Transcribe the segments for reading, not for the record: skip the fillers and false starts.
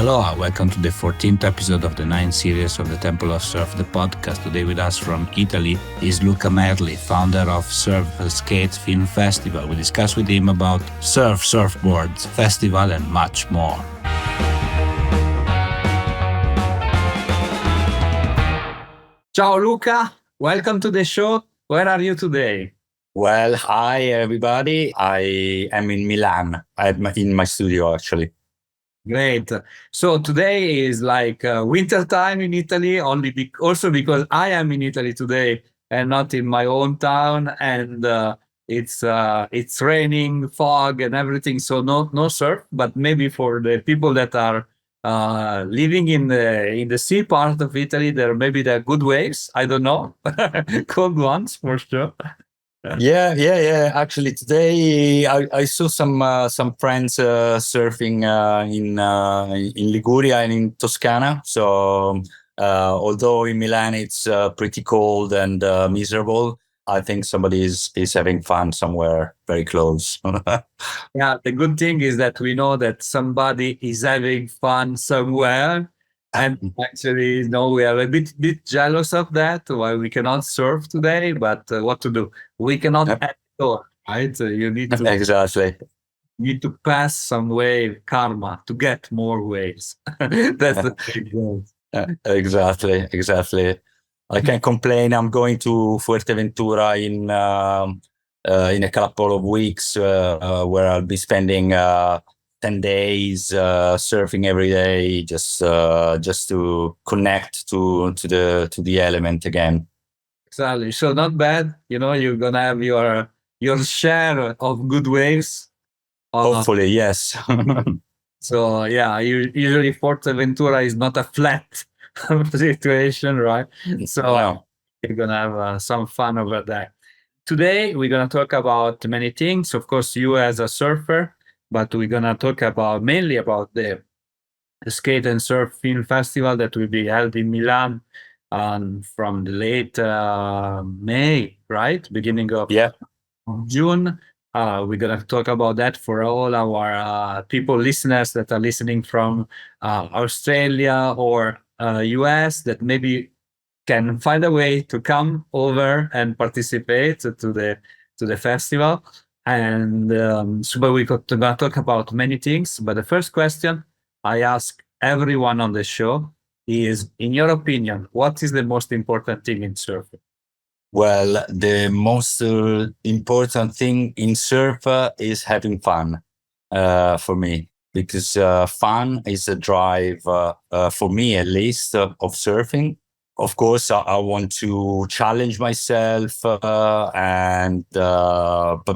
Aloha, welcome to the 14th episode of the 9th series of the Temple of Surf, the podcast. Today with us from Italy is Luca Merli, founder of Surf Skate Film Festival. We discuss with him about surf, surfboards, festival and much more. Ciao Luca, welcome to the show. Where are you today? Well, hi everybody. I am in Milan. In my studio actually. Great. So today is like winter time in Italy, also because I am in Italy today and not in my own town, and it's raining, fog, and everything. So no surf, but maybe for the people that are living in the sea part of Italy, there are good waves. I don't know, cold ones for sure. Yeah. Actually, today I saw some friends surfing in Liguria and in Toscana. So although in Milan it's pretty cold and miserable, I think somebody is having fun somewhere very close. Yeah, the good thing is that we know that somebody is having fun somewhere. And actually, we are a bit jealous of that. Why we cannot surf today, but what to do? We cannot explore, right? You Exactly. need to pass some wave karma to get more waves. That's the thing. Exactly. I can't complain. I'm going to Fuerteventura in a couple of weeks, where I'll be spending 10 days surfing every day, just to connect to the element again. Exactly. So not bad. You're gonna have your share of good waves. Hopefully, yes. So yeah, usually Fuerteventura is not a flat situation, right? So No. you're gonna have some fun over there. Today we're gonna talk about many things. Of course, you as a surfer, but we're gonna talk mainly about the Skate and Surf Film Festival that will be held in Milan from the late May, right? Beginning of June. We're going to talk about that for all our listeners that are listening from Australia or US that maybe can find a way to come over and participate to the festival. And so we're going to talk about many things. But the first question I ask everyone on the show is, in your opinion, what is the most important thing in surfing? Well, the most important thing in surf is having fun for me, because fun is a drive, for me at least, of surfing. Of course, I want to challenge myself, but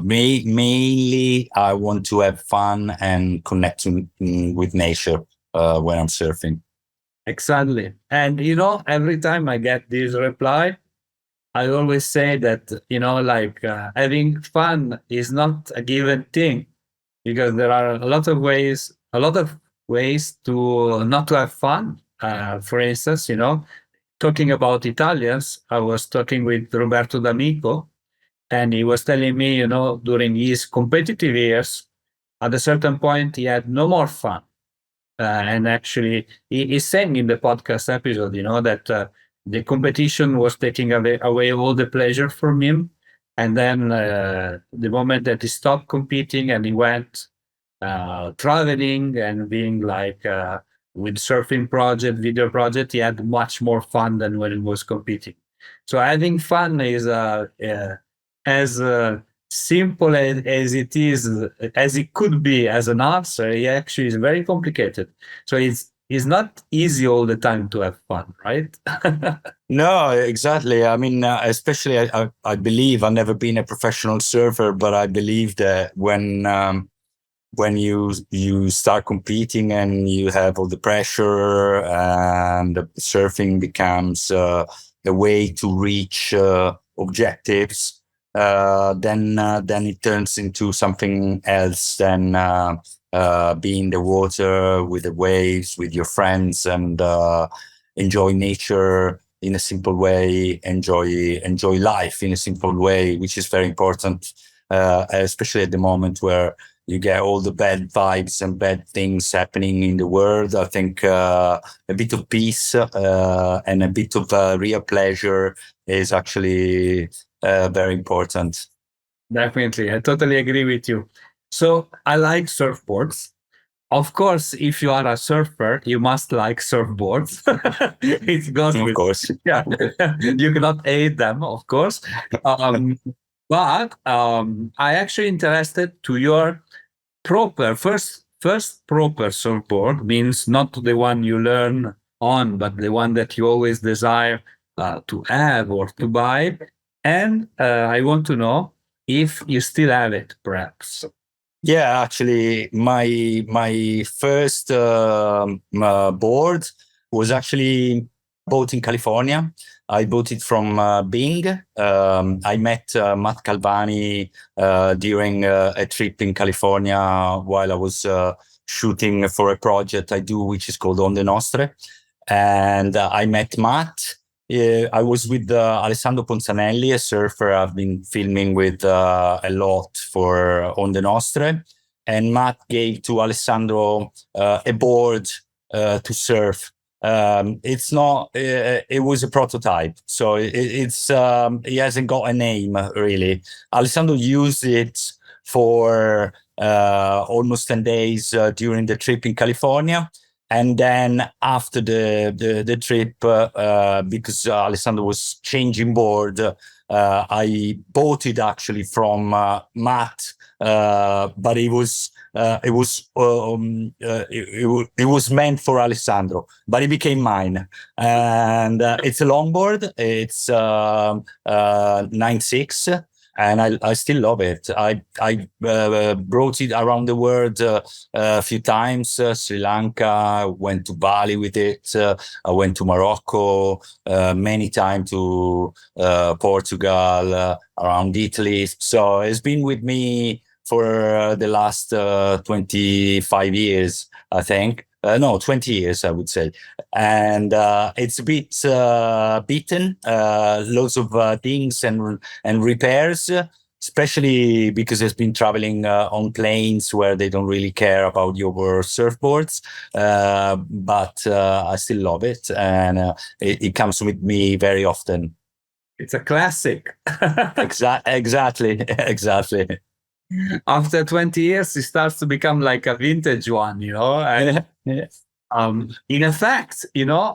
mainly I want to have fun and connect with nature when I'm surfing. Exactly. And, every time I get this reply, I always say that, having fun is not a given thing, because there are a lot of ways to not to have fun. For instance, talking about Italians, I was talking with Roberto D'Amico, and he was telling me, during his competitive years, at a certain point, he had no more fun. And actually, he's saying in the podcast episode, that the competition was taking away all the pleasure from him. And then the moment that he stopped competing and he went traveling and being with surfing project, video project, he had much more fun than when he was competing. So having fun is as simple as it is, as it could be as an answer. It actually is very complicated. So it's not easy all the time to have fun, right? No, exactly. I mean, especially I believe I've never been a professional surfer, but I believe that when you start competing and you have all the pressure and the surfing becomes a way to reach objectives, then it turns into something else than being in the water with the waves, with your friends, and enjoy nature in a simple way, enjoy life in a simple way, which is very important, especially at the moment where you get all the bad vibes and bad things happening in the world. I think a bit of peace and a bit of real pleasure is actually very important. Definitely. I totally agree with you. So I like surfboards. Of course, if you are a surfer, you must like surfboards. It goes Of with, course. yeah. You cannot hate them, of course. Um, but I actually interested to your proper first proper surfboard, means not the one you learn on, but the one that you always desire to have or to buy. And I want to know if you still have it, perhaps. Yeah, actually, my first board was actually bought in California. I bought it from Bing. I met Matt Calvani during a trip in California while I was shooting for a project I do, which is called Onde Nostre. And I met Matt. I was with Alessandro Ponzanelli, a surfer I've been filming with a lot for Onde Nostre. And Matt gave to Alessandro a board to surf. It's not, it was a prototype. So he hasn't got a name really. Alessandro used it for almost 10 days during the trip in California. And then after the trip, because Alessandro was changing board, I bought it actually from Matt, but it was meant for Alessandro, but it became mine. And it's a longboard. It's 9.6. And I still love it. I brought it around the world a few times. Sri Lanka, went to Bali with it. I went to Morocco, many times to Portugal, around Italy. So it's been with me for the last 25 years, I think. No, 20 years, I would say. And it's a bit beaten, lots of things and repairs, especially because it's been traveling on planes where they don't really care about your surfboards. But I still love it, and it comes with me very often. It's a classic. Exactly. After 20 years, it starts to become like a vintage one, you know? And in effect, you know,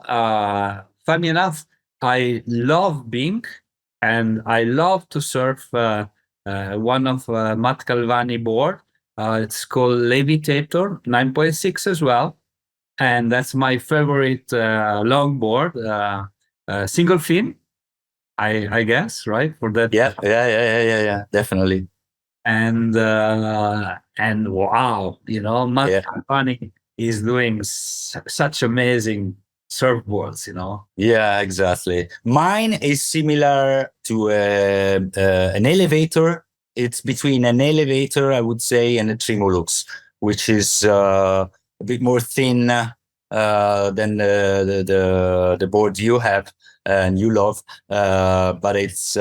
funny enough, I love Bing and I love to surf one of Matt Calvani board. It's called Levitator 9.6 as well. And that's my favorite longboard, single fin, I guess, right? For that. Yeah, definitely. And wow, you know, Matt Calvani is doing such amazing surfboards, you know. Yeah, exactly. Mine is similar to an elevator. It's between an elevator, I would say, and a Trimolux, which is a bit more thin than the board you have and you love. But it's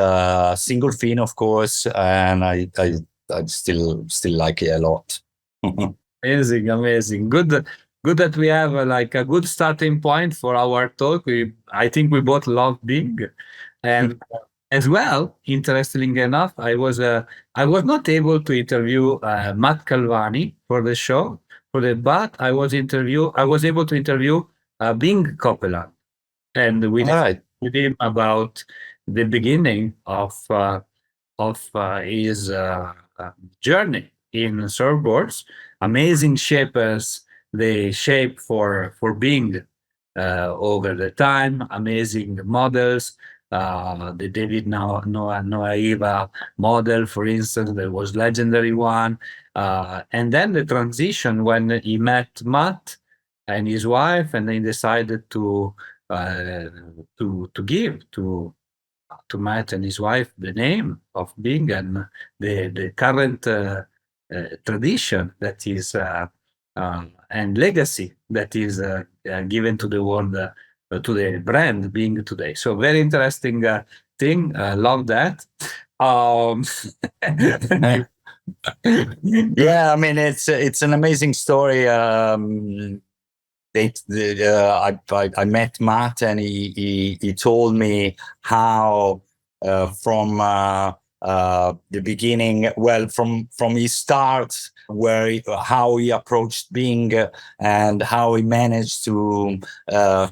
single fin, of course, and I still like it a lot. Amazing. Good that we have like a good starting point for our talk. I think we both love Bing, and as well, interestingly enough, I was not able to interview Matt Calvani for the show but I was able to interview Bing Copeland, and we discussed with him about the beginning of his journey in surfboards. Amazing shapers, the shape for Bing over the time. Amazing models. The David Noaiva model, for instance, that was legendary one. And then the transition when he met Matt and his wife, and they decided to give to Matt and his wife the name of Bing and the current tradition that is and legacy that is given to the world, to the brand Bing today. So very interesting thing. Love that. Yeah, I mean it's an amazing story. I met Matt, and he told me how from the beginning, well, from his start, how he approached Bing, and how he managed to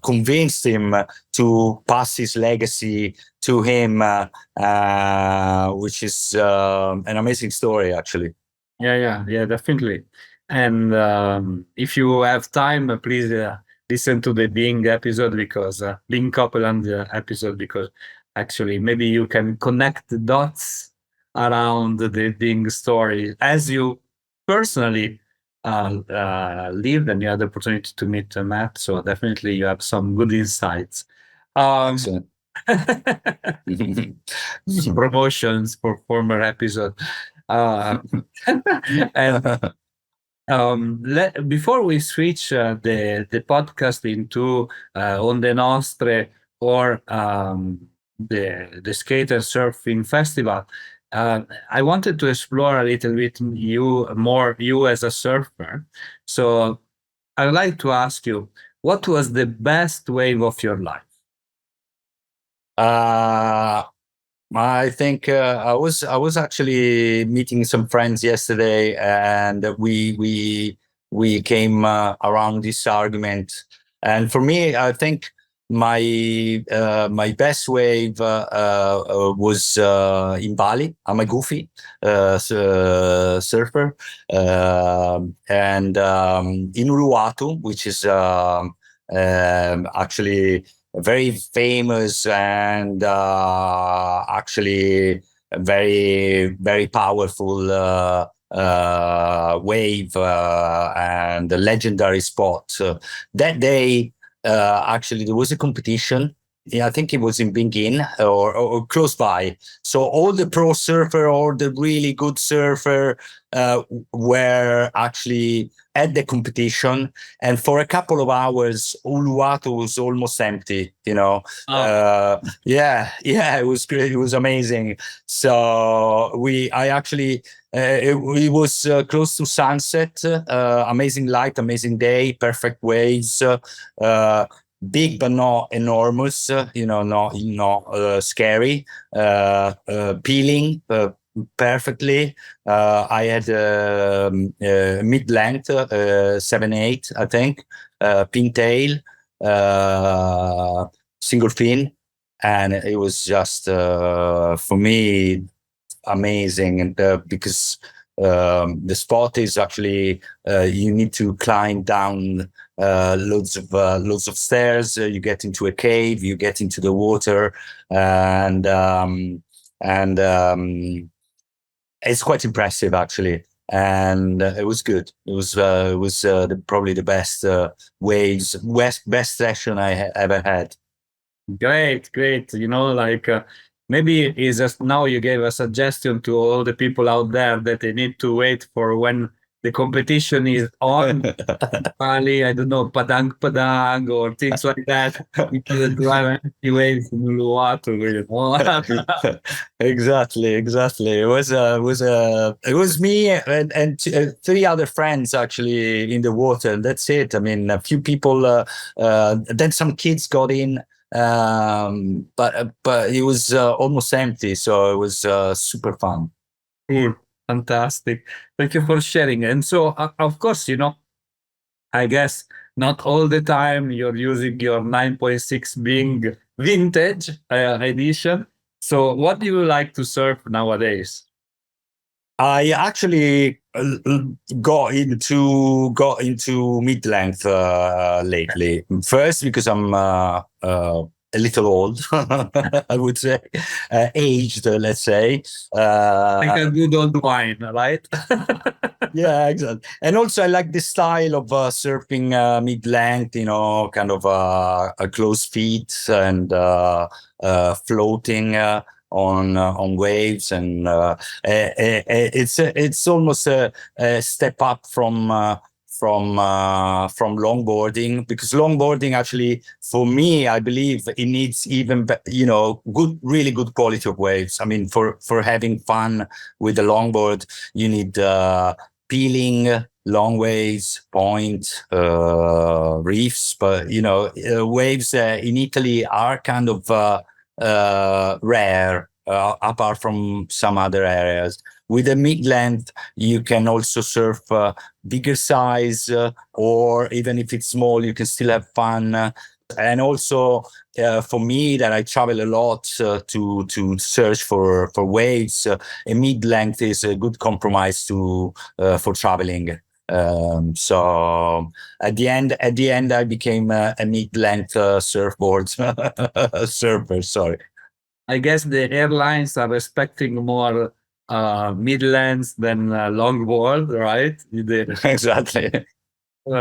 convince him to pass his legacy to him, which is an amazing story, actually. Yeah, definitely. And if you have time, please listen to the Bing episode because Bing Copeland episode, because actually maybe you can connect the dots around the Bing story as you personally lived and you had the opportunity to meet Matt. So definitely you have some good insights. Excellent. Promotions for former episode. And before we switch the podcast into Onde Nostre or the skate and surfing festival, I wanted to explore a little bit you as a surfer. So I would like to ask you, what was the best wave of your life? I think I was actually meeting some friends yesterday, and we came around this argument. And for me, I think my best wave was in Bali. I'm a goofy surfer, and in Uluwatu, which is actually very famous and actually very powerful wave and a legendary spot. That day, actually, there was a competition. Yeah, I think it was in Bingin or close by. So all the pro surfer, all the really good surfer were actually at the competition, and for a couple of hours, Uluwatu was almost empty. Yeah, it was great. It was amazing. So I actually, it was close to sunset. Amazing light, amazing day, perfect waves. Big but not enormous. Not scary. Peeling. Perfectly. I had mid-length, 7/8, I think, pintail, single fin, and it was just for me amazing. And because the spot is actually you need to climb down loads of stairs. You get into a cave, you get into the water, and it's quite impressive, actually, and it was good. It was probably the best best session I ever had. Great. Maybe it's just now you gave a suggestion to all the people out there that they need to wait for when the competition is on. Probably, I don't know, padang or things like that. You can drive anyway from Uluwatu. Exactly. It was me and three other friends actually in the water, and that's it. I mean, a few people. Then some kids got in, but it was almost empty, so it was super fun. Cool. Fantastic. Thank you for sharing. And so, of course, I guess not all the time you're using your 9.6 Bing vintage edition. So what do you like to surf nowadays? I actually got into mid-length lately. First, because I'm a little old, I would say, aged, let's say. Like a good old wine, right? Yeah, exactly. And also, I like the style of surfing mid-length, kind of a closed feet and floating on waves, and it's almost a step up from longboarding, because longboarding actually, for me, I believe it needs even really good quality of waves. I mean, for having fun with the longboard, you need peeling, long waves, point, reefs, but waves in Italy are kind of rare, apart from some other areas. With a mid-length, you can also surf bigger size, or even if it's small, you can still have fun. And also, for me, that I travel a lot to search for waves, a mid-length is a good compromise for traveling. So at the end, I became a mid-length surfboard surfer. Sorry. I guess the airlines are expecting more midlands than longboard, right? Exactly.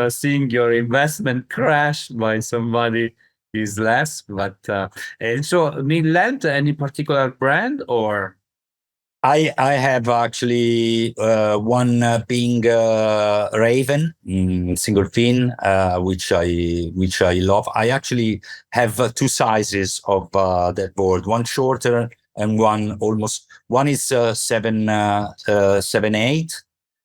Seeing your investment crash by somebody is less, but and so midland, any particular brand or? I have actually one being Raven, single fin, which I love. I actually have two sizes of that board, one shorter and one almost. One is 7.8,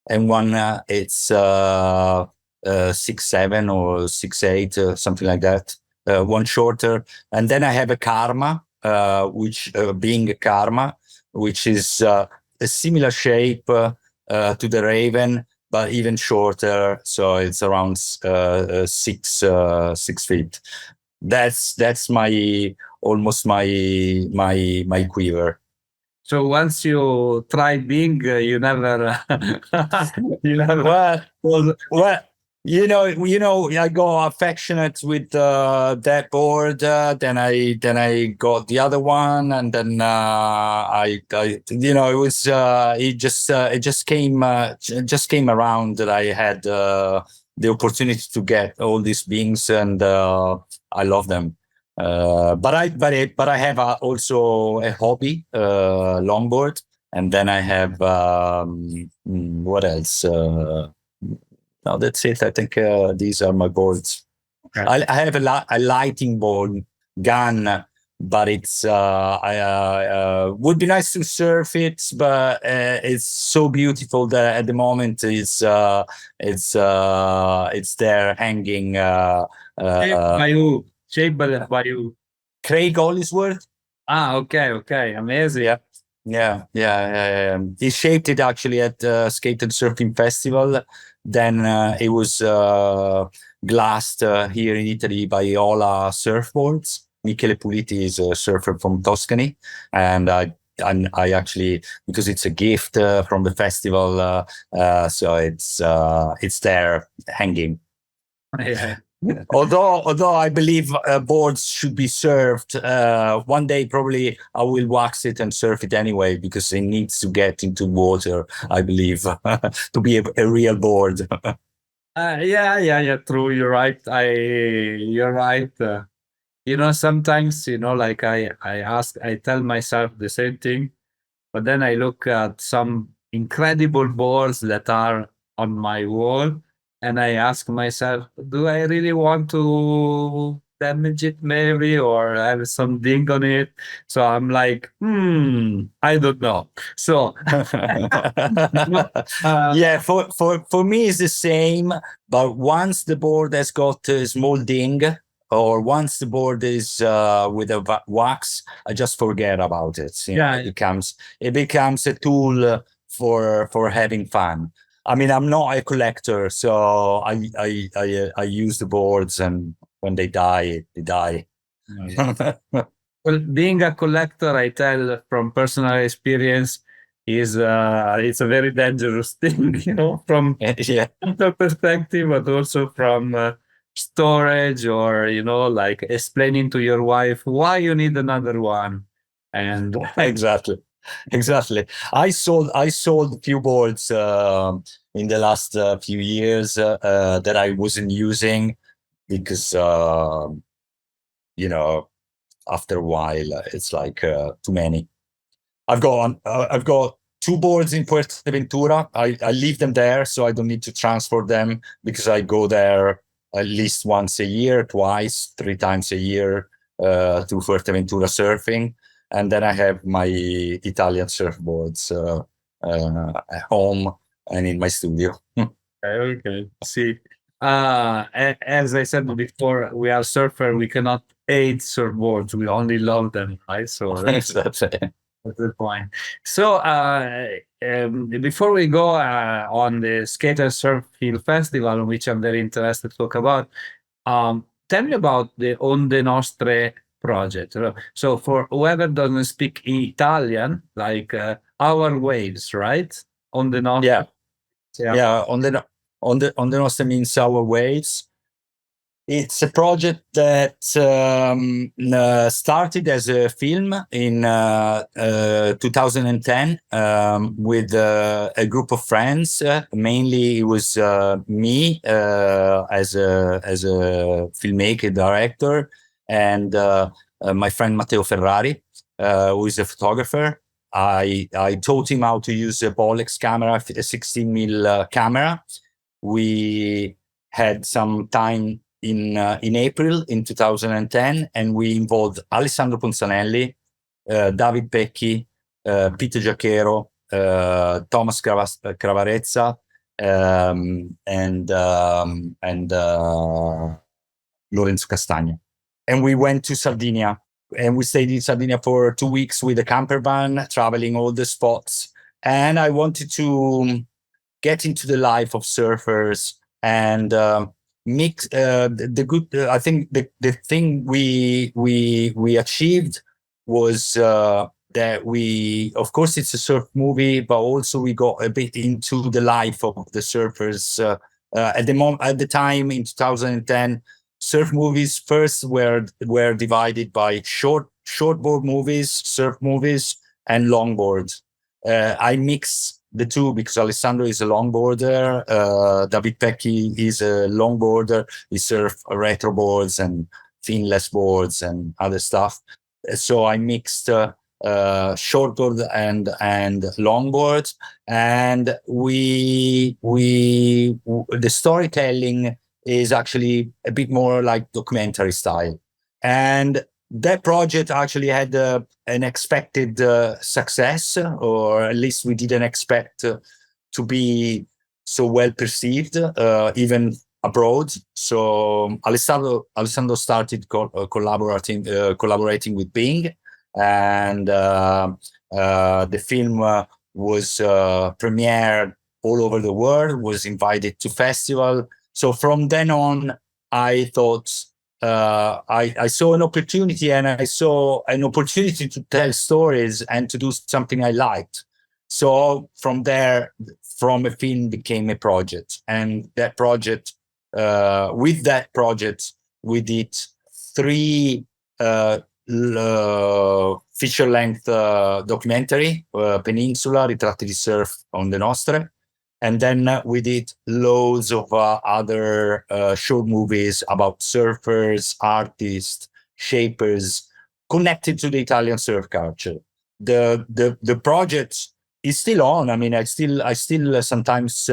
and one it's 6.7 or 6.8, something like that. One shorter, and then I have a Karma, which being a Karma, which is a similar shape to the Raven, but even shorter. So it's around 6 feet. That's my almost my quiver. So once you try Bing, you never, you never. Well, I go affectionate with that board. Then I got the other one, and then it just came around that I had the opportunity to get all these Bings, and I love them. But I have also a hobby, longboard, and then I have what else? No, that's it. I think these are my boards. Okay. I have a lighting board gun, but it's would be nice to surf it, but it's so beautiful that at the moment it's there hanging. Shaped by who? Shaped by you. Craig Hollisworth. Ah, okay, amazing. Yeah. He shaped it actually at Skate and Surfing Festival. Then it was glassed here in Italy by Ola Surfboards. Michele Puliti is a surfer from Tuscany, and I actually, because it's a gift from the festival, so it's there hanging. Yeah. Although I believe boards should be surfed, one day probably I will wax it and surf it anyway, because it needs to get into water, I believe, to be a real board. Yeah. True. You're right. You're right. Sometimes, like I tell myself the same thing, but then I look at some incredible boards that are on my wall, and I ask myself, do I really want to damage it maybe, or have some ding on it? So I'm like, I don't know. So Yeah, for me it's the same, but once the board has got a small ding, or once the board is with a wax, I just forget about it. Yeah. It becomes a tool for having fun. I mean, I'm not a collector, so I use the boards, and when they die, they die. Well, being a collector, I tell from personal experience, is it's a very dangerous thing, from Yeah. mental perspective, but also from storage, or like explaining to your wife why you need another one. And Exactly. I sold a few boards in the last few years that I wasn't using, because after a while it's like too many. I've got 2 boards in Fuerteventura. I leave them there, so I don't need to transport them, because I go there at least once a year, twice, 3 times a year, to Fuerteventura surfing. And then I have my Italian surfboards at home and in my studio. Okay. See, as I said before, we are surfer. We cannot hate surfboards. We only love them, right? So that's That's it. a good point. So, before we go on the Skate and Surf Film Festival, which I'm very interested to talk about, tell me about the Onde Nostre project. So, for whoever doesn't speak Italian, like our waves, right? Onde Nostre. Yeah. Yeah. Yeah, on the Nostra means our waves. It's a project that started as a film in 2010 with a group of friends. Mainly, it was me as a filmmaker director, and my friend Matteo Ferrari, who is a photographer. I taught him how to use a Bolex camera, a 16mm camera. We had some time in April in 2010, and we involved Alessandro Ponzanelli, David Pecchi, Peter Giacchero, Thomas Cravarezza, and Lorenzo Castagna. And we went to Sardinia, and we stayed in Sardinia for 2 weeks with a camper van, traveling all the spots. And I wanted to get into the life of surfers and mix the good. I think the thing we achieved was that we, of course, it's a surf movie, but also we got a bit into the life of the surfers. At the time in 2010, surf movies first were divided by shortboard movies, surf movies, and longboards. I mix the two because Alessandro is a longboarder, David Pecchi is a longboarder. He surf retro boards and finless boards and other stuff. So I mixed shortboard and longboard, and the storytelling is actually a bit more like documentary style. And that project actually had an expected success, or at least we didn't expect to be so well perceived, even abroad. So Alessandro started collaborating with Bing, and the film was premiered all over the world, was invited to festival. So from then on, I thought I saw an opportunity, and I saw an opportunity to tell stories and to do something I liked. So from there, from a film became a project, and that project, with that project, we did 3 feature-length documentary, Peninsula, Ritratti di Surf, Onde Nostre. And then we did loads of other short movies about surfers, artists, shapers, connected to the Italian surf culture. The project is still on. I mean, I still sometimes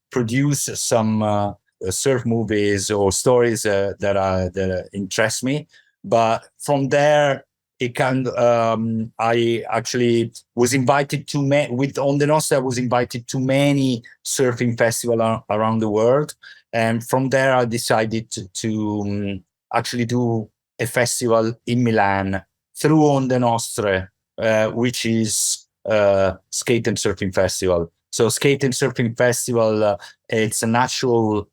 produce some surf movies or stories that interest me. But from there, I actually was invited to with Onde Nostre. I was invited to many surfing festivals around the world, and from there I decided to actually do a festival in Milan through Onde Nostre, which is Skate and Surfing Festival. So Skate and Surfing Festival, it's a natural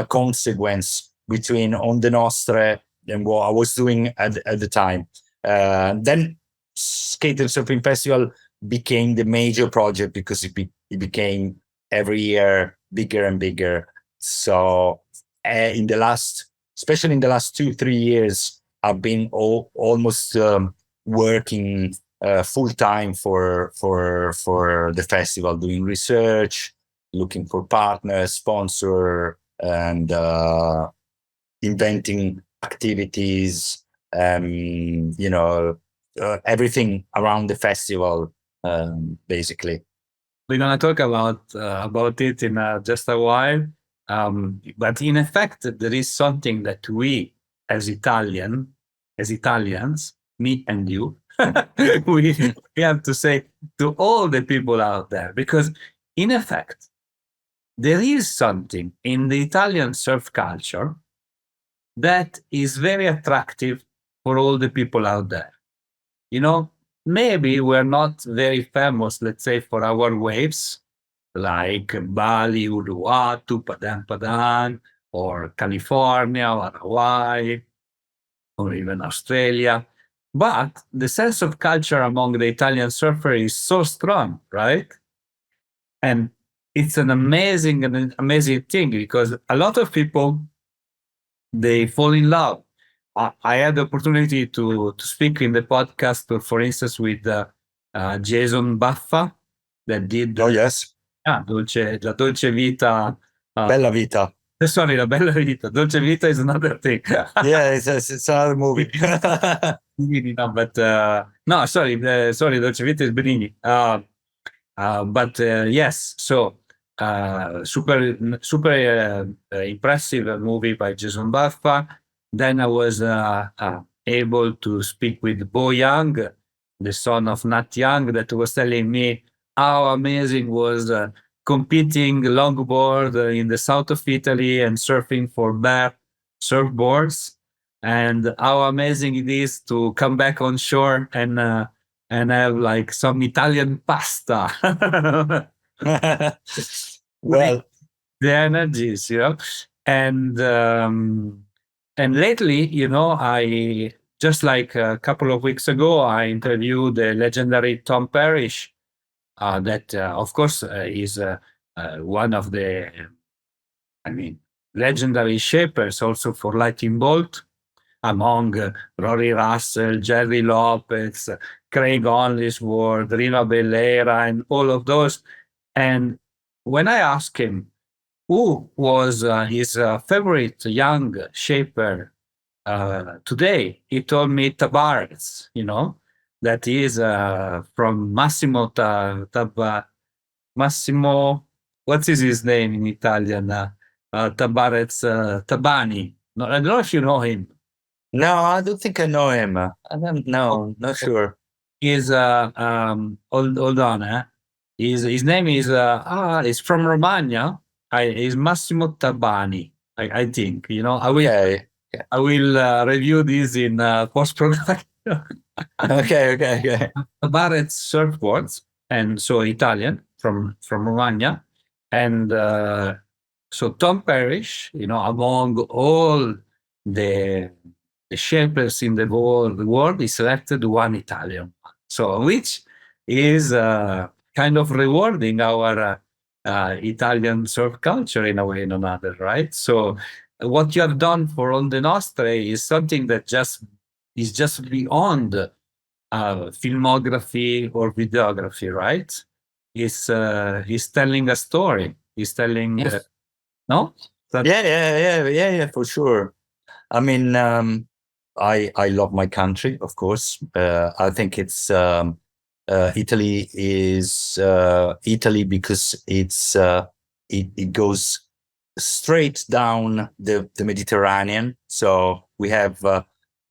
consequence between Onde Nostre and what I was doing at the time. Then Skate and Surfing Festival became the major project because it became every year bigger and bigger. So especially in the last 2-3 years, I've been almost working full time for the festival, doing research, looking for partners, sponsor, and inventing activities, everything around the festival, basically. we're gonna talk about it in just a while. But in effect, there is something that we, as Italians, me and you, we have to say to all the people out there, because in effect, there is something in the Italian surf culture that is very attractive for all the people out there. You know, maybe we're not very famous, let's say, for our waves, like Bali, Uluwatu, Padang Padang, or California, or Hawaii, or even Australia. But the sense of culture among the Italian surfer is so strong, right? And it's an amazing thing, because a lot of people, they fall in love. I had the opportunity to speak in the podcast, for instance, with Jason Baffa, that did Oh, yes. La Dolce Vita. Bella Vita. Sorry, La Bella Vita. Dolce Vita is another thing. Yeah, it's another movie. No, but no, sorry, Dolce Vita is Benigni. But yes, so super impressive movie by Jason Baffa. Then I was able to speak with Bo Young, the son of Nat Young, that was telling me how amazing was competing longboard in the south of Italy and surfing for bare surfboards, and how amazing it is to come back on shore and have like some Italian pasta. Well, The energies, and lately, I just like a couple of weeks ago, I interviewed the legendary Tom Parrish, that of course is one of the, I mean, legendary shapers also for Lightning Bolt, among Rory Russell, Jerry Lopez, Craig Hollisworth, Rino Bellera, and all of those. And when I asked him who was his favorite young shaper today, he told me Tabarez, that is from Massimo, what is his name in Italian? Tabarez Tabani. No, I don't know if you know him. no, I don't think I know him. I don't know, not sure. Is hold on, his name is from Romagna. Is Massimo Tabani, I think. Okay. I will review this in post production. Okay. Barrett surfboards, and so Italian from Romagna, and so Tom Parrish, among all the shapers in the world, he selected one Italian. So, which is kind of rewarding our Italian surf culture in a way or another, right? So, what you have done for Onde Nostre is something that is just beyond filmography or videography, right? He's telling a story. He's telling, Yes. no? Yeah, for sure. I mean, I love my country, of course. I think it's Italy is Italy because it goes straight down the Mediterranean. So we have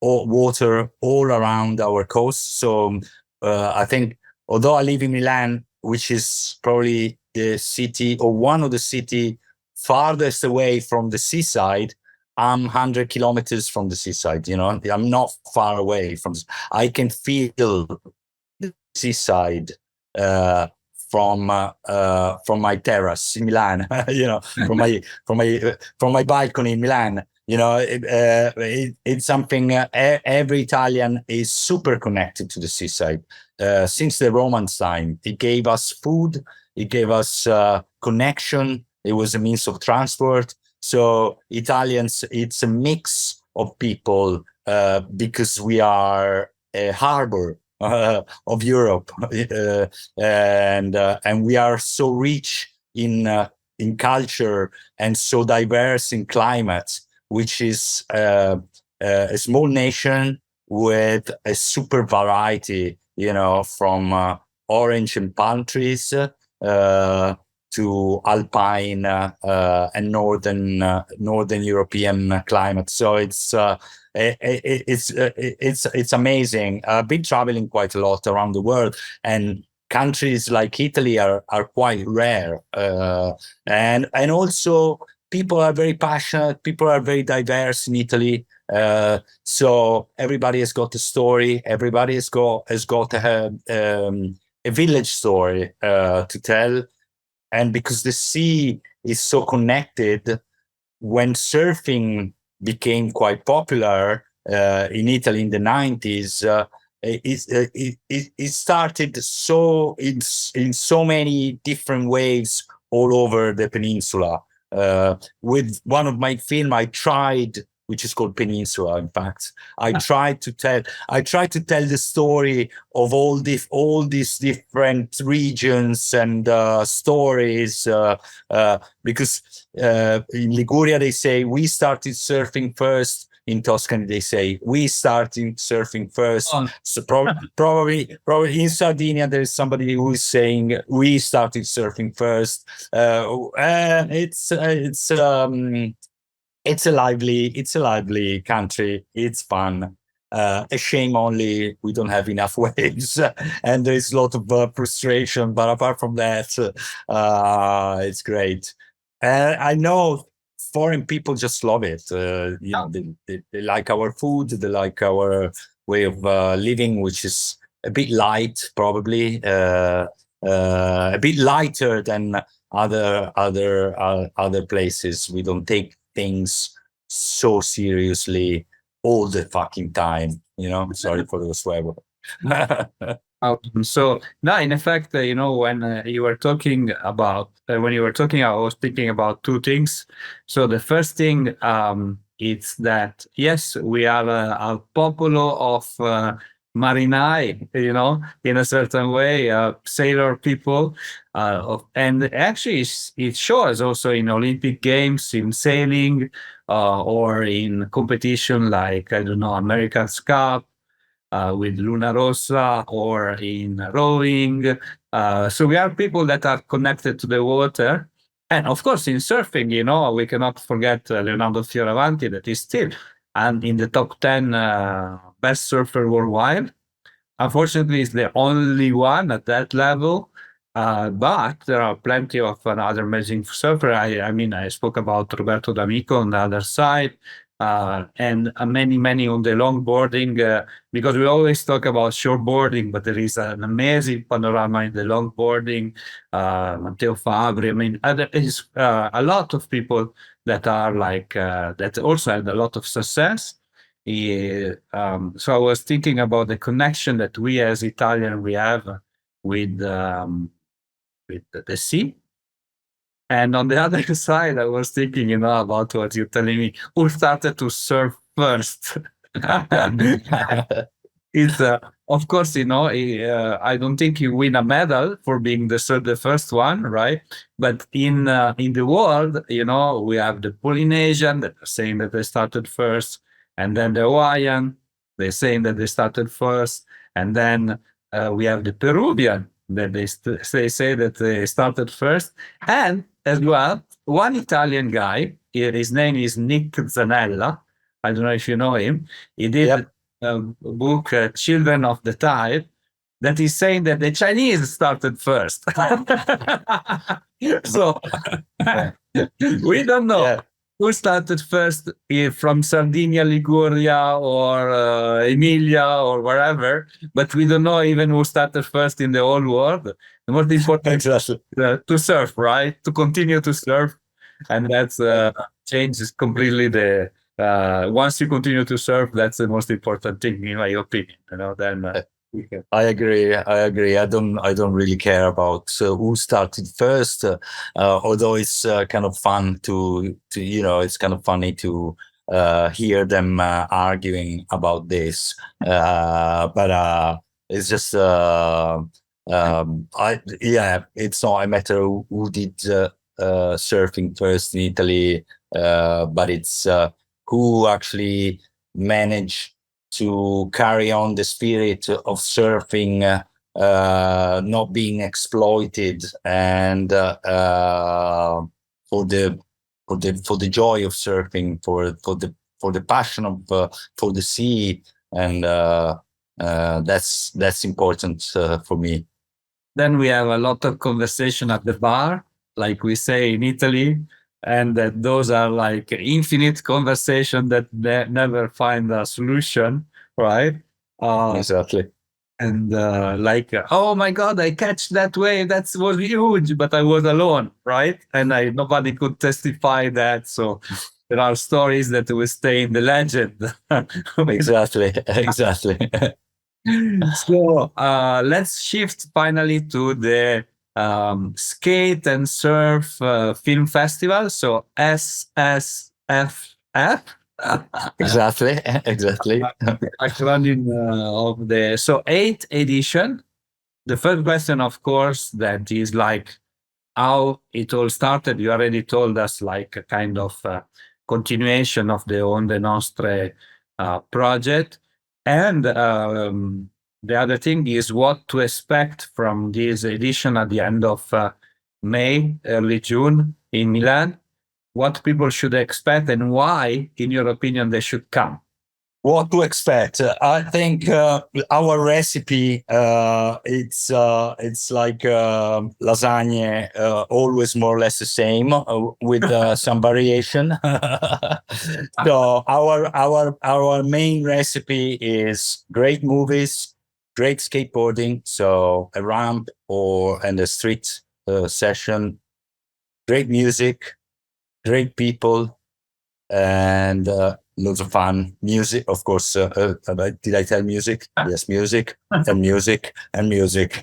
water all around our coast. So I think, although I live in Milan, which is probably the city or one of the city farthest away from the seaside, I'm 100 kilometers from the seaside. I'm not far away from. I can feel the seaside from my terrace in Milan. From my balcony in Milan. It's something. Every Italian is super connected to the seaside since the Romans' time. It gave us food. It gave us connection. It was a means of transport. So Italians, it's a mix of people because we are a harbor of Europe, and we are so rich in culture and so diverse in climate, which is a small nation with a super variety, from orange and palm trees to alpine and northern European climate. So it's amazing. I've been traveling quite a lot around the world, and countries like Italy are quite rare, and also people are very passionate. People are very diverse in Italy. So everybody has got a story. Everybody has got a village story to tell. And because the sea is so connected, when surfing became quite popular in Italy in the 90s, it started in so many different ways all over the peninsula. With one of my film, I tried, which is called Peninsula. In fact, I tried to tell the story of all these different regions and stories, because in Liguria they say we started surfing first. In Tuscany they say we started surfing first. So probably in Sardinia there is somebody who is saying we started surfing first. It's a lively country. It's fun. A shame only we don't have enough waves, and there's a lot of frustration. But apart from that, it's great. I know foreign people just love it. They like our food. They like our way of living, which is a bit light, probably a bit lighter than other places. We don't take things so seriously all the fucking time. Sorry for the swear word. So no, in effect, when you were talking about I was thinking about two things. So the first thing, it's that yes, we are a popolo of marinai, in a certain way, sailor people, and actually it shows also in Olympic Games, in sailing, or in competition like I don't know, America's Cup, with Luna Rossa, or in rowing. So we are people that are connected to the water. And of course, in surfing, we cannot forget Leonardo Fioravanti, that is still and in the top 10 best surfer worldwide. Unfortunately, he's the only one at that level. But there are plenty of other amazing surfers. I spoke about Roberto D'Amico on the other side, and many, many on the longboarding, because we always talk about shortboarding, but there is an amazing panorama in the longboarding. Matteo Fabri. There is a lot of people that are like that also had a lot of success. So I was thinking about the connection that we as Italian we have with the sea. And on the other side, I was thinking, about what you're telling me. Who started to surf first? It's of course, I don't think you win a medal for being the first one, right? But in the world, we have the Polynesian that are saying that they started first, and then the Hawaiian, they're saying that they started first, and then we have the Peruvian that they say that they started first, and as well one Italian guy. His name is Nick Zanella. I don't know if you know him. He did. Yep. Book, Children of the Tide, that is saying that the Chinese started first. So we don't know. Yeah. Who started first, from Sardinia, Liguria, or Emilia, or wherever, but we don't know even who started first in the whole world. The most important Exactly. is to surf, right? To continue to surf, and that's changes completely the. Once you continue to surf, that's the most important thing, in my opinion. Then we can. I agree. I don't really care about who started first, although it's kind of fun to it's kind of funny to hear them arguing about this. But it's just it's not a matter who did surfing first in Italy, but it's who actually managed to carry on the spirit of surfing not being exploited, and for the joy of surfing, for the passion of for the sea, and that's important for me. Then we have a lot of conversation at the bar, like we say in Italy, and that those are like infinite conversation that never find a solution, right? Exactly. And like, oh my God, I catch that wave. That was huge, but I was alone, right? And nobody could testify that. So there are stories that will stay in the legend. Exactly. Exactly. So let's shift finally to the skate and surf film festival. So SSFF. Exactly. Exactly. Acronym of the so eighth edition. The first question, of course, that is like how it all started. You already told us like a kind of continuation of the Onde Nostre project. And the other thing is what to expect from this edition at the end of May, early June in Milan. What people should expect and why, in your opinion, they should come. What to expect? I think our recipe it's like lasagna, always more or less the same, with some variation. So our main recipe is great movies, great skateboarding, so a ramp or and a street session, great music, great people, and loads of fun. Music, of course. Did I tell music? Yes, music and music and music.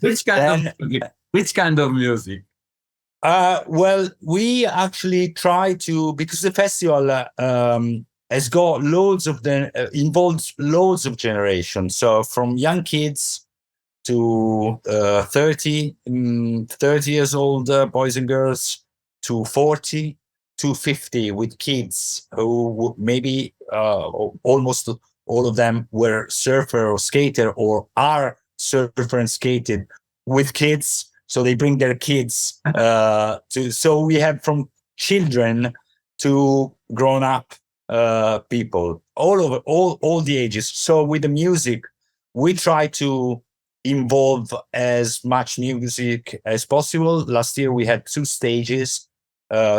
Which kind of music? Well, we actually try to, because the festival has got loads of involves loads of generations. So from young kids to 30 years old boys and girls, to 40 to 50, with kids who maybe almost all of them were surfer or skater or are surfer and skated with kids. So they bring their kids so we have from children to grown up people all over, all the ages. So with the music, we try to involve as much music as possible. Last year we had 2 stages.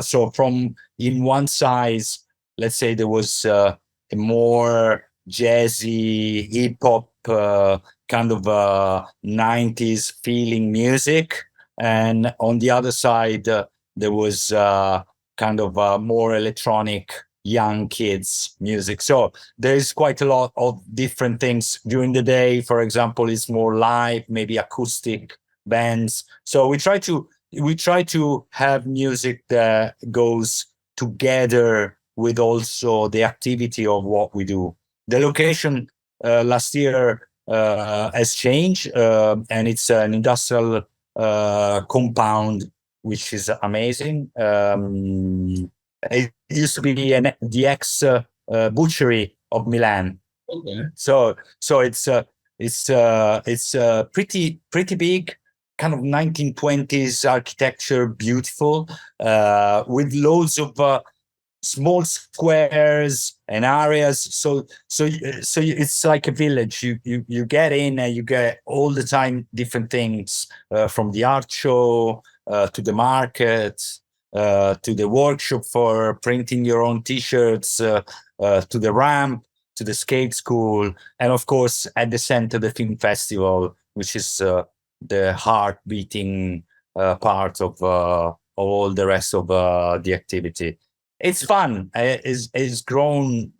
So from in one size, let's say there was a more jazzy hip hop kind of 90s feeling music, and on the other side there was kind of more electronic young kids music. So there's quite a lot of different things during the day. For example, it's more live, maybe acoustic bands. So we try to have music that goes together with also the activity of what we do. The location last year has changed, and it's an industrial compound, which is amazing. It used to be the ex butchery of Milan. Okay. So it's pretty big, kind of 1920s architecture, beautiful, with loads of small squares and areas. So it's like a village. You get in and you get all the time different things, from the art show to the market, to the workshop for printing your own T-shirts, to the ramp, to the skate school, and of course at the center the film festival, which is the heart beating part of all the rest of the activity. It's fun. It's grown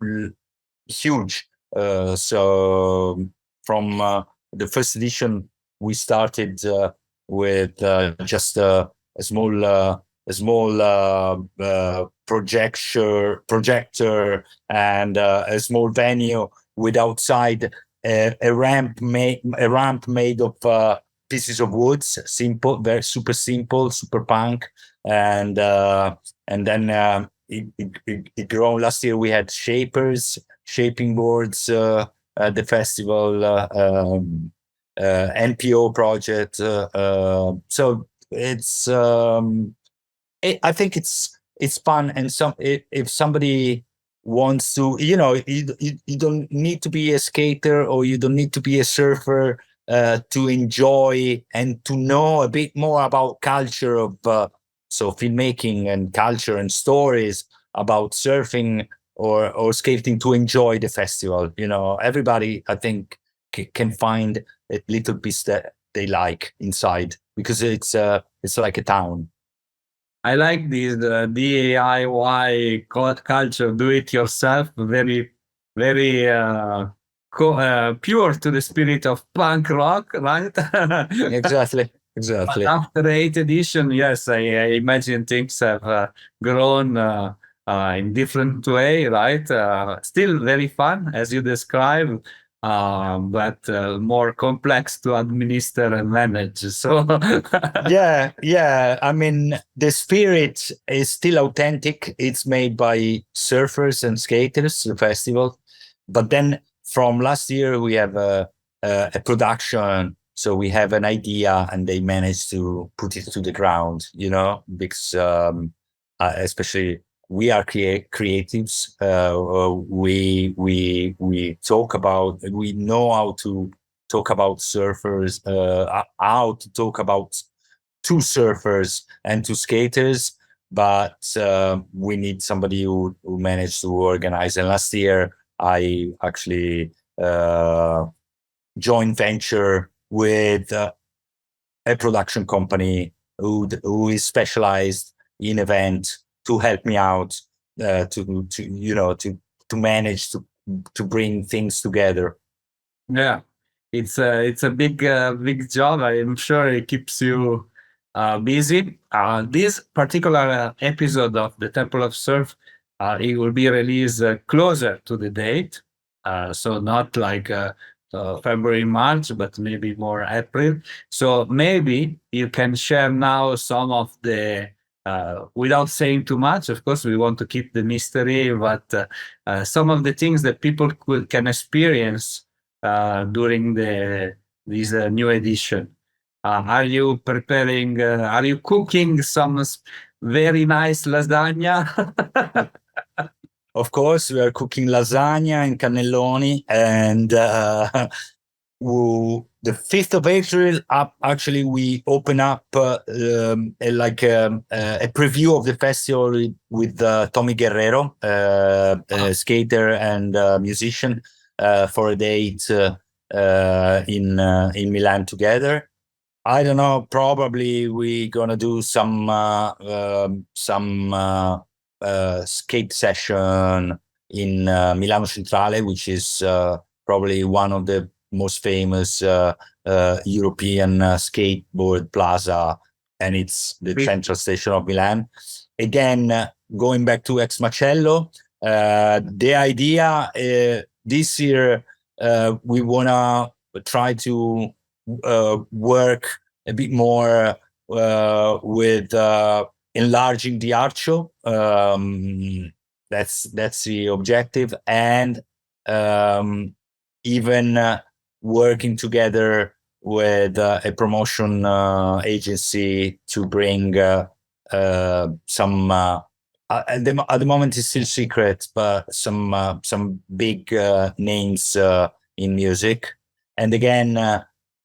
huge. So from the first edition, we started with just a small projector and a small venue with outside a ramp made of pieces of woods, simple, very super simple, super punk, and then it grew. Last year we had shaping boards the festival NPO project. So it's I think it's fun, and if somebody wants to, you don't need to be a skater or you don't need to be a surfer to enjoy and to know a bit more about culture of so filmmaking and culture and stories about surfing or skating to enjoy the festival. Everybody, I think, can find a little piece that they like inside, because it's like a town. I like this DIY culture, do it yourself, very, very pure to the spirit of punk rock, right? Exactly. But after 8th edition, yes, I imagine things have grown in different way, right? Still very fun, as you describe, but more complex to administer and manage. So Yeah. I mean, the spirit is still authentic. It's made by surfers and skaters, the festival. But then from last year, we have a production. So we have an idea and they managed to put it to the ground, because especially we are creatives. We talk about, we know how to talk about surfers, how to talk about two surfers and two skaters, but we need somebody who managed to organize. And last year, I actually joint venture with a production company who is specialized in event to help me out to manage to bring things together. yeah, it's a big job. I'm sure it keeps you busy. This particular episode of the Temple of Surf, it will be released closer to the date, so not like February, March, but maybe more April. So maybe you can share now some of the. Without saying too much, of course, we want to keep the mystery, but some of the things that people can experience during this new edition. Are you preparing? Are you cooking some very nice lasagna? Of course, we are cooking lasagna and cannelloni, and the 5th of April, actually, we open up a preview of the festival with Tommy Guerrero, a skater and musician, for a date in Milan together. I don't know. Probably we're gonna do some skate session in Milano Centrale, which is probably one of the most famous European skateboard plaza, and it's the central station of Milan. Again, going back to Ex Macello, the idea this year, we wanna try to work a bit more with enlarging the art show. That's the objective, and even working together with a promotion agency to bring some. At the moment, it's still secret, but some big names in music. And again,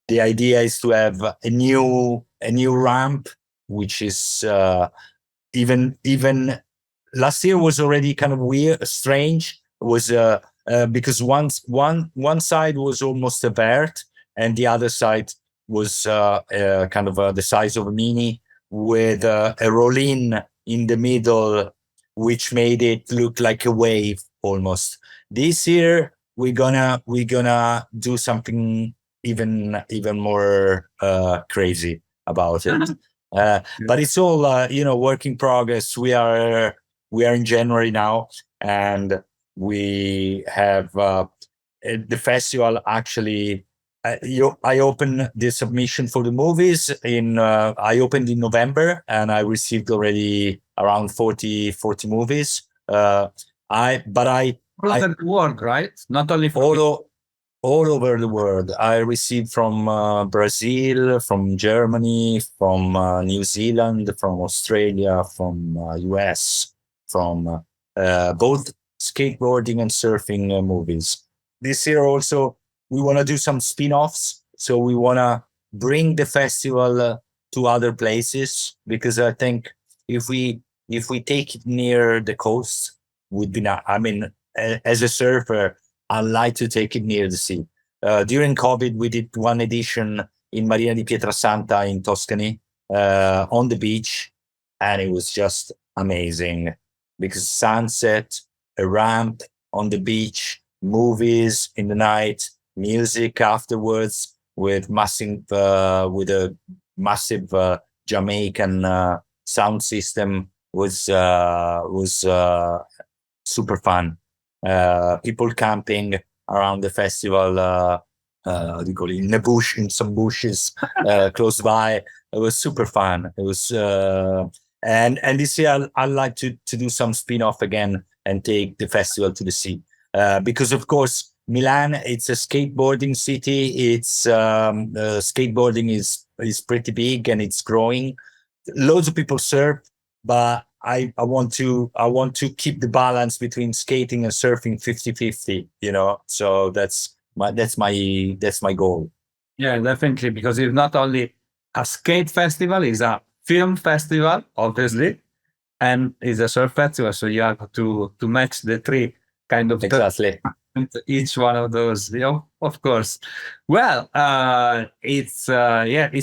the idea is to have a new ramp, which is even last year was already kind of weird, strange. It was because one side was almost a vert, and the other side was kind of the size of a mini with a roll-in in the middle, which made it look like a wave almost. This year we're gonna do something even more crazy about it. But it's all work in progress. We are in January now, and we have the festival actually. I opened the submission for the movies I opened in November, and I received already around 40 movies. All over the world, right? Not only for all over the world. I received from Brazil, from Germany, from New Zealand, from Australia, from US, from both skateboarding and surfing movies. This year also, we want to do some spin-offs. So we want to bring the festival to other places, because I think if we take it near the coast, would be not. I mean, as a surfer, I like to take it near the sea. During COVID, we did one edition in Marina di Pietrasanta in Tuscany, on the beach, and it was just amazing, because sunset, a ramp on the beach, movies in the night, music afterwards with a massive Jamaican sound system was super fun. People camping around the festival, what do you call it, in the bush, in some bushes close by. It was super fun. It was, and this year I'd like to do some spin-off again and take the festival to the sea, because of course Milan, it's a skateboarding city. It's skateboarding is pretty big and it's growing. Loads of people surf, but I want to keep the balance between skating and surfing 50-50, so that's my goal. Yeah, definitely, because it's not only a skate festival, it's a film festival, obviously, and it's a surf festival, so you have to match the three kind of Exactly. each one of those, of course. Well, it's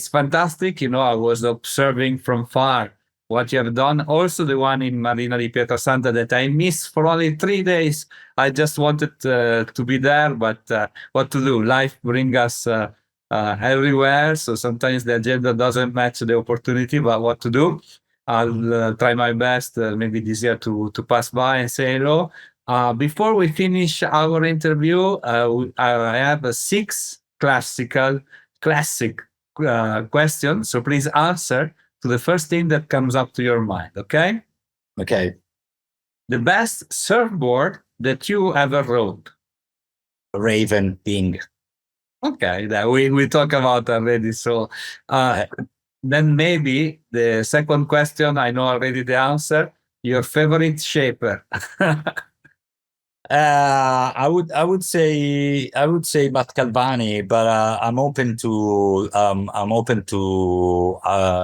fantastic. I was observing from far what you have done. Also, the one in Marina di Pietrasanta that I missed for only 3 days. I just wanted to be there, but what to do? Life brings us everywhere, so sometimes the agenda doesn't match the opportunity. But what to do? I'll try my best, maybe this year, to pass by and say hello. Before we finish our interview, I have a 6 classic questions. So please answer to the first thing that comes up to your mind. Okay? Okay. The best surfboard that you ever rode? Raven Ping. Okay, that we talk about already. So then maybe the second question, I know already the answer. Your favorite shaper? I would say Matt Calvani, but I'm open to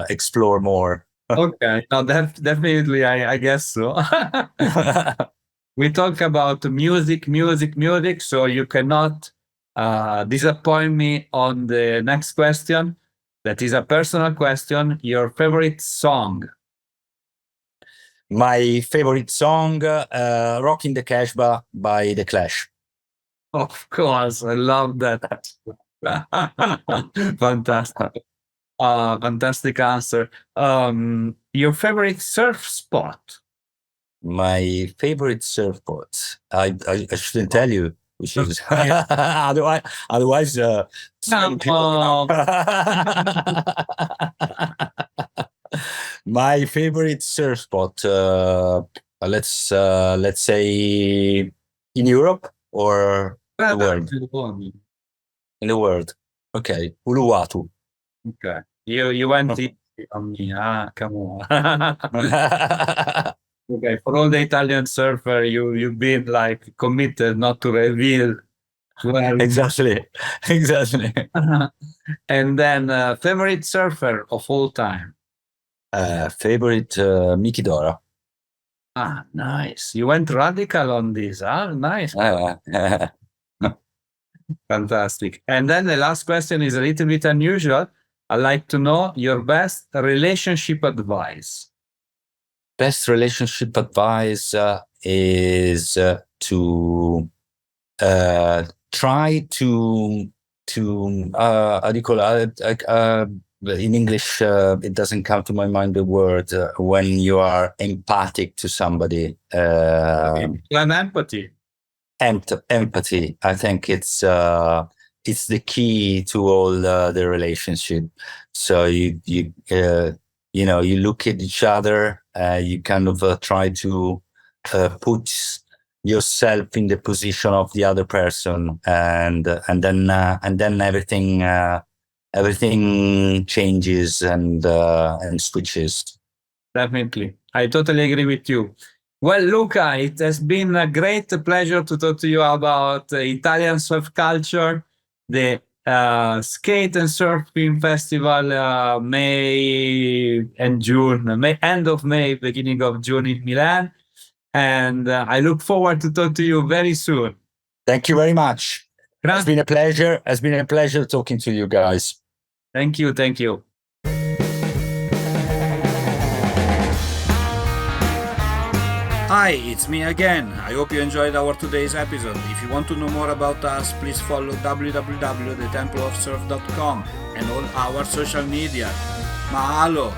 explore more. Okay, no, definitely, I guess so. We talk about music, so you cannot disappoint me on the next question. That is a personal question. Your favorite song? My favorite song, "Rockin' the Casbah" by The Clash. Of course, I love that. Fantastic. Fantastic answer. Your favorite surf spot? My favorite surfboard. I shouldn't tell you, which is otherwise some people. My favorite surf spot. Let's say in Europe or the world. In the world. Okay, Uluwatu. Okay. You went on me. Come on. Okay, for all the Italian surfer, you've been like committed not to reveal where. Exactly. And then favorite surfer of all time? Favorite Miki Dora. Nice. You went radical on this. Nice. Fantastic. And then the last question is a little bit unusual. I'd like to know your best relationship advice. Best relationship advice is to try to how do you call it? In English, it doesn't come to my mind the word when you are empathic to somebody. An empathy. Empathy. I think it's the key to all the relationship. So you look at each other. You kind of try to put yourself in the position of the other person, and then everything changes and switches. Definitely. I totally agree with you. Well, Luca, it has been a great pleasure to talk to you about Italian surf culture, the Skate and Surf Film Festival, May and June, end of May, beginning of June in Milan. And I look forward to talk to you very soon. Thank you very much. It's been a pleasure. It's been a pleasure talking to you guys. Thank you. Thank you. Hi, it's me again. I hope you enjoyed our today's episode. If you want to know more about us, please follow www.thetempleofsurf.com and all our social media. Mahalo!